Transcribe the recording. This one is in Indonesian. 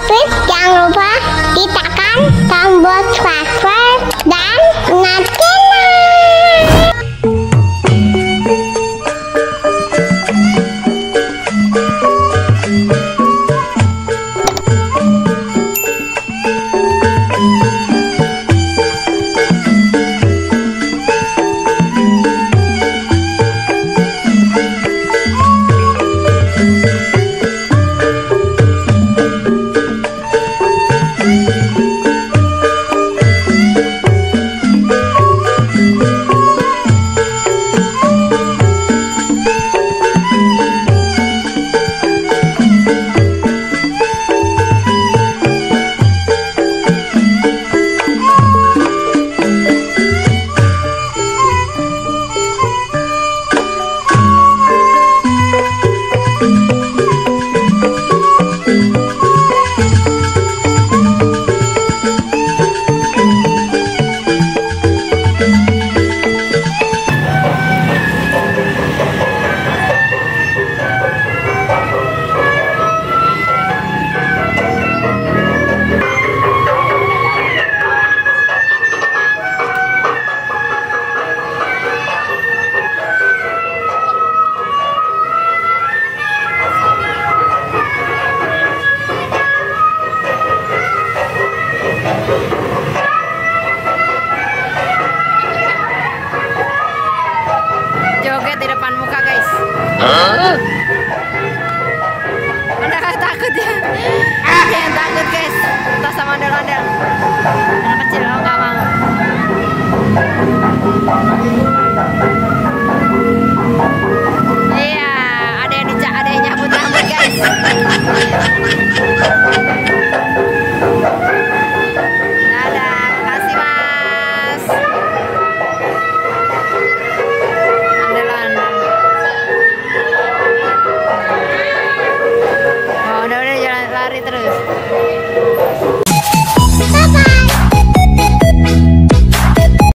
Please jangan lupa ditekan tombol subscribe dan nyalakan. Joget di depan muka, guys. Anda takut ya? Ada yang takut, guys. Tas sama ondel-ondel. Anak kecil nggak mau. Iya, ada yang nyabut rambut, guys. Dadah, makasih, Mas. Oh, udah jalan lari terus.